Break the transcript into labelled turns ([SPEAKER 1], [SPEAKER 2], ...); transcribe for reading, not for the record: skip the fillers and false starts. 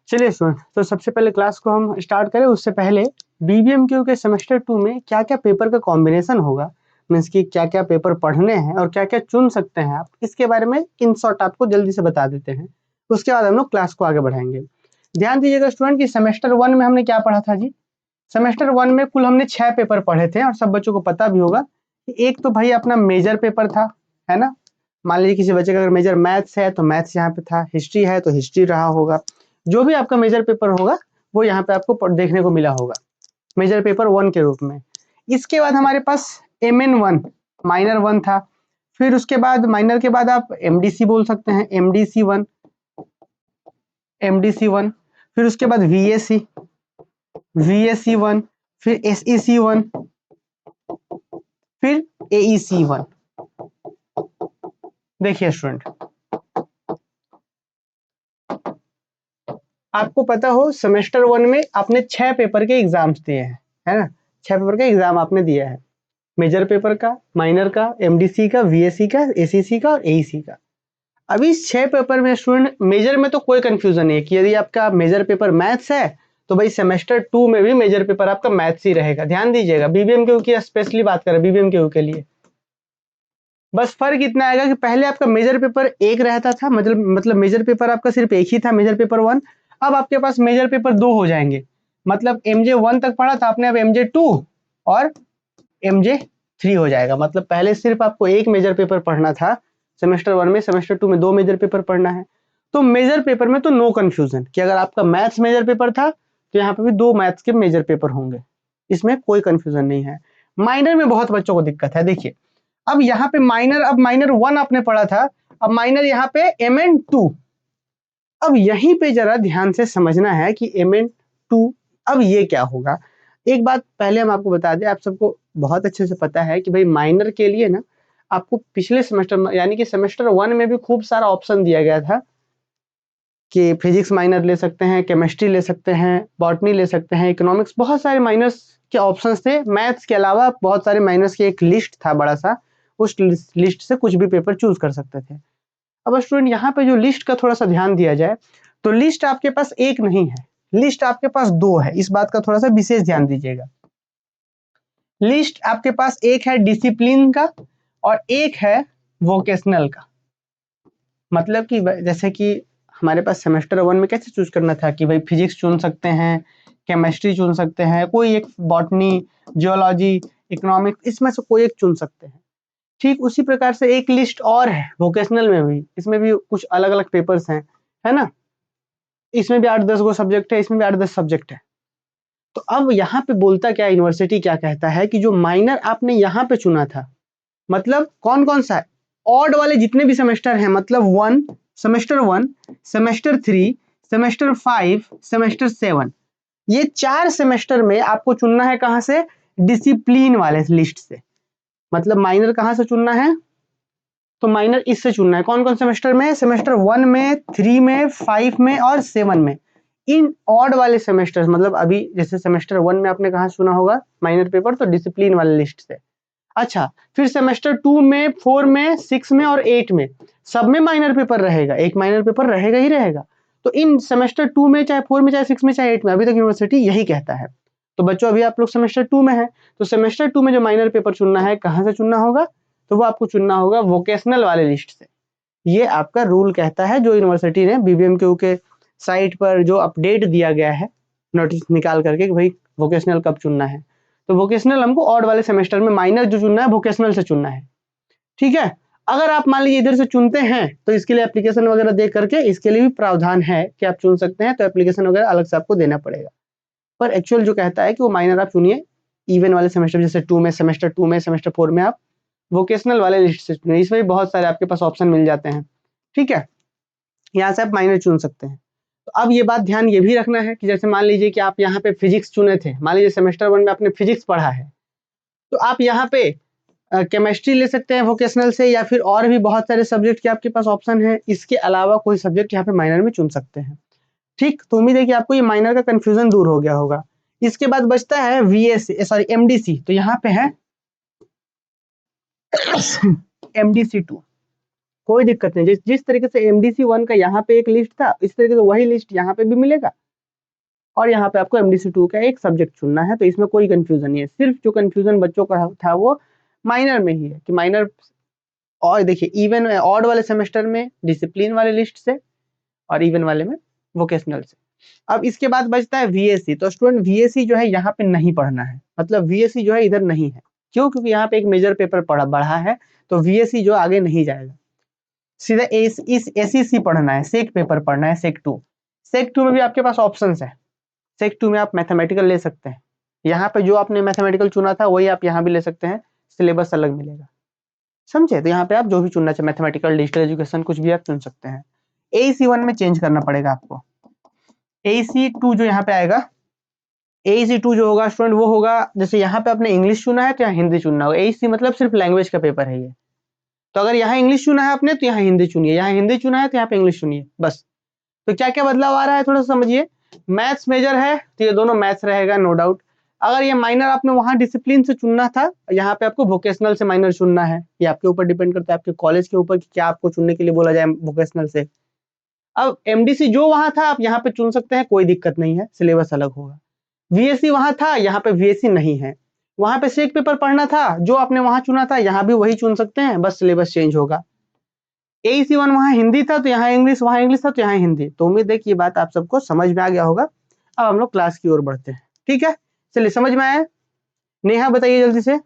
[SPEAKER 1] चलिए स्टूडेंट, तो सबसे पहले क्लास को हम स्टार्ट करें उससे पहले बीबीएमक्यू के सेमेस्टर 2 में क्या क्या पेपर का कॉम्बिनेशन होगा, मीन्स कि क्या क्या पेपर पढ़ने हैं और क्या क्या चुन सकते हैं आप, इसके बारे में इन शॉर्ट आपको जल्दी से बता देते हैं। उसके बाद हम लोग क्लास को आगे बढ़ाएंगे। ध्यान दीजिएगा स्टूडेंट कि सेमेस्टर 1 में हमने क्या पढ़ा था जी। सेमेस्टर 1 में कुल हमने 6 पेपर पढ़े थे और सब बच्चों को पता भी होगा कि एक तो भाई अपना मेजर पेपर था, है ना। मान लीजिए किसी बच्चे का अगर मेजर मैथ्स है तो मैथ्स यहाँ पे था, हिस्ट्री है तो हिस्ट्री रहा होगा। जो भी आपका मेजर पेपर होगा वो यहाँ पे आपको देखने को मिला होगा मेजर पेपर 1 के रूप में। इसके बाद हमारे पास MN1 माइनर 1 था। फिर उसके बाद माइनर के बाद आप MDC बोल सकते हैं, MDC1। फिर उसके बाद VAC1, फिर SEC1, फिर AEC1। देखिए स्टूडेंट, आपको पता हो सेमेस्टर 1 में आपने 6 पेपर के एग्जाम्स दिए हैं, है ना। 6 पेपर का एग्जाम आपने दिया है, मेजर पेपर का, माइनर का, MDC का, VAC का, ACC का और AEC का। अब इस 6 पेपर में स्टूडेंट मेजर में तो कोई कंफ्यूजन नहीं है कि यदि आपका मेजर पेपर मैथ्स है तो भाई सेमेस्टर 2 में भी मेजर पेपर आपका मैथ्स ही रहेगा। ध्यान दीजिएगा, BBMQ की स्पेशली बात करें, BBMQ के लिए बस फर्क इतना आएगा कि पहले आपका मेजर पेपर एक रहता था, मतलब मेजर पेपर आपका सिर्फ एक ही था, मेजर पेपर 1। अब आपके पास मेजर पेपर 2 हो जाएंगे। मतलब MJ1 तक पढ़ा था आपने, अब MJ2 और MJ3 हो जाएगा। मतलब पहले सिर्फ आपको एक मेजर पेपर पढ़ना था सेमेस्टर 1 में, सेमेस्टर 2 में 2 मेजर पेपर पढ़ना है। तो मेजर पेपर में तो नो कंफ्यूजन कि अगर आपका मैथ्स मेजर पेपर था तो यहाँ पे भी 2 मैथ्स के मेजर पेपर होंगे, इसमें कोई कंफ्यूजन नहीं है। माइनर में बहुत बच्चों को दिक्कत है। देखिए अब यहाँ पे माइनर, अब माइनर 1 आपने पढ़ा था, अब माइनर यहाँ पे MN2। अब यहीं पे जरा ध्यान से समझना है कि MN2 अब ये क्या होगा। एक बात पहले हम आपको बता दें, आप सबको बहुत अच्छे से पता है कि भाई माइनर के लिए ना आपको पिछले सेमेस्टर में यानी कि सेमेस्टर 1 में भी खूब सारा ऑप्शन दिया गया था कि फिजिक्स माइनर ले सकते हैं, केमिस्ट्री ले सकते हैं, बॉटनी ले सकते हैं, इकोनॉमिक्स, बहुत सारे माइनर्स के ऑप्शंस थे। मैथ्स के अलावा बहुत सारे माइनर्स की एक लिस्ट था बड़ा सा, उस लिस्ट से कुछ भी पेपर चूज कर सकते थे। अब स्टूडेंट यहाँ पे जो लिस्ट का थोड़ा सा ध्यान दिया जाए तो लिस्ट आपके पास एक नहीं है, लिस्ट आपके पास 2 है। इस बात का थोड़ा सा विशेष ध्यान दीजिएगा। लिस्ट आपके पास एक है डिसिप्लिन का और एक है वोकेशनल का। मतलब कि जैसे कि हमारे पास सेमेस्टर 1 में कैसे चूज करना था कि भाई फिजिक्स चुन सकते हैं, केमिस्ट्री चुन सकते हैं, कोई एक बॉटनी, जियोलॉजी, इकोनॉमिक्स, इसमें से कोई एक चुन सकते हैं। ठीक उसी प्रकार से एक लिस्ट और है वोकेशनल में भी, इसमें भी कुछ अलग अलग पेपर्स हैं, है ना। इसमें भी 8-10 गो सब्जेक्ट है, इसमें भी 8-10 सब्जेक्ट है। तो अब यहाँ पे बोलता क्या, यूनिवर्सिटी क्या कहता है कि जो माइनर आपने यहाँ पे चुना था, मतलब कौन कौन सा है, ऑड वाले जितने भी सेमेस्टर हैं, मतलब 1, सेमेस्टर 1, सेमेस्टर 3, सेमेस्टर 5, सेमेस्टर 7, ये 4 सेमेस्टर में आपको चुनना है कहाँ से, डिसिप्लिन वाले लिस्ट से। मतलब माइनर कहाँ से चुनना है, तो माइनर इससे चुनना है। कौन कौन सेमेस्टर में, सेमेस्टर 1 में, 3 में, 5 में और 7 में। इन ऑड वाले सेमेस्टर, मतलब अभी जैसे सेमेस्टर 1 में आपने कहाँ चुना होगा माइनर पेपर, तो डिसिप्लिन वाले लिस्ट से। अच्छा, फिर सेमेस्टर 2 में, 4 में, 6 में और 8 में सब में माइनर पेपर रहेगा, एक माइनर पेपर रहेगा ही रहेगा। तो इन सेमेस्टर 2 में, चाहे 4 में, चाहे 6 में, चाहे 8 में, अभी तक यूनिवर्सिटी यही कहता है। तो बच्चों अभी आप लोग सेमेस्टर 2 में है, तो सेमेस्टर 2 में जो माइनर पेपर चुनना है, कहाँ से चुनना होगा, तो वो आपको चुनना होगा वोकेशनल वाले लिस्ट से। ये आपका रूल कहता है, जो यूनिवर्सिटी ने BBMQ के साइट पर जो अपडेट दिया गया है नोटिस निकाल करके कि भाई वोकेशनल कब चुनना है। तो वोकेशनल हमको ऑड वाले सेमेस्टर में, माइनर जो चुनना है वोकेशनल से चुनना है, ठीक है। अगर आप मान लीजिए इधर से चुनते हैं तो इसके लिए एप्लीकेशन वगैरह दे करके, इसके लिए भी प्रावधान है कि आप चुन सकते हैं, तो एप्लीकेशन वगैरह अलग से आपको देना पड़ेगा। पर एक्चुअल जो कहता है कि वो माइनर आप चुनिए इवन वाले सेमेस्टर, जैसे 2 में, सेमेस्टर 2 में, सेमेस्टर 4 में आप वोकेशनल वाले लिस्ट से चुनिए। इसमें भी बहुत सारे आपके पास ऑप्शन मिल जाते हैं, ठीक है। यहाँ से आप माइनर चुन सकते हैं। तो अब ये बात ध्यान ये भी रखना है कि जैसे मान लीजिए कि आप यहाँ पे फिजिक्स चुने थे, मान लीजिए सेमेस्टर 1 में आपने फिजिक्स पढ़ा है, तो आप यहाँ पे केमिस्ट्री ले सकते हैं वोकेशनल से, या फिर और भी बहुत सारे सब्जेक्ट के आपके पास ऑप्शन है। इसके अलावा कोई सब्जेक्ट यहाँ पे माइनर में चुन सकते हैं, ठीक। तो उम्मीद है कि आपको ये माइनर का कंफ्यूजन दूर हो गया होगा। इसके बाद बचता है MDC। तो यहाँ पे है MDC2। कोई दिक्कत नहीं। जिस तरीके से एमडीसी 1 का यहाँ पे एक लिस्ट था, इस तरीके से वही लिस्ट यहाँ पे भी मिलेगा, और यहाँ पे आपको एमडीसी 2 का एक सब्जेक्ट चुनना है। तो इसमें कोई कंफ्यूजन नहीं है। सिर्फ जो कंफ्यूजन बच्चों का था वो माइनर में ही है कि माइनर, और देखिए इवन ऑड वाले सेमेस्टर में डिसिप्लिन वाले लिस्ट से, और इवन वाले में वोकेशनल से। अब इसके बाद बचता है वीएससी। तो स्टूडेंट वीएससी जो है यहाँ पे नहीं पढ़ना है, मतलब वीएससी जो है इधर नहीं है। क्यों? क्योंकि यहाँ पे एक मेजर पेपर बढ़ा है, तो वीएससी जो आगे नहीं जाएगा, सीधा इस एसईसी पढ़ना है, सेक पेपर पढ़ना है, सेक 2। सेक 2 में भी आपके पास ऑप्शंस है। सेक 2 में आप मैथमेटिकल ले सकते हैं, यहाँ पे जो आपने मैथमेटिकल चुना था वही आप यहाँ भी ले सकते हैं, सिलेबस अलग मिलेगा, समझे? तो यहाँ पे आप जो भी चुनना चाहे, मैथमेटिकल, डिजिटल एजुकेशन, कुछ भी आप चुन सकते हैं। एईसी 1 में चेंज करना पड़ेगा आपको। एईसी 2 जो यहाँ पे आएगा, एईसी 2 जो होगा स्टूडेंट वो होगा, जैसे यहाँ पे आपने इंग्लिश चुना है तो यहाँ हिंदी चुनना होगा। एईसी मतलब सिर्फ लैंग्वेज का पेपर है ये। तो अगर यहाँ इंग्लिश चुना है आपने तो यहाँ हिंदी चुनिए, यहाँ हिंदी चुना है तो यहाँ पे इंग्लिश चुनिए, बस। तो क्या क्या बदलाव आ रहा है थोड़ा सा समझिए। मैथ्स मेजर है तो ये दोनों मैथ्स रहेगा, नो डाउट। अगर ये माइनर आपने वहां डिसिप्लिन से चुनना था, यहाँ पे आपको वोकेशनल से माइनर चुनना है। ये आपके ऊपर डिपेंड करता है, आपके कॉलेज के ऊपर कि क्या आपको चुनने के लिए बोला जाए वोकेशनल से। अब एमडीसी जो वहां था आप यहाँ पे चुन सकते हैं, कोई दिक्कत नहीं है, सिलेबस अलग होगा। वीएससी वहां था, यहाँ पे वीएससी नहीं है। वहां पे सेक पेपर पढ़ना था, जो आपने वहां चुना था यहाँ भी वही चुन सकते हैं, बस सिलेबस चेंज होगा। एईसी 1 वहां हिंदी था तो यहाँ इंग्लिश, वहां इंग्लिश था तो यहाँ हिंदी। तो उम्मीद है कि ये बात आप सबको समझ में आ गया होगा। अब हम लोग क्लास की ओर बढ़ते हैं, ठीक है? चलिए, समझ में आया? नेहा बताइए जल्दी से।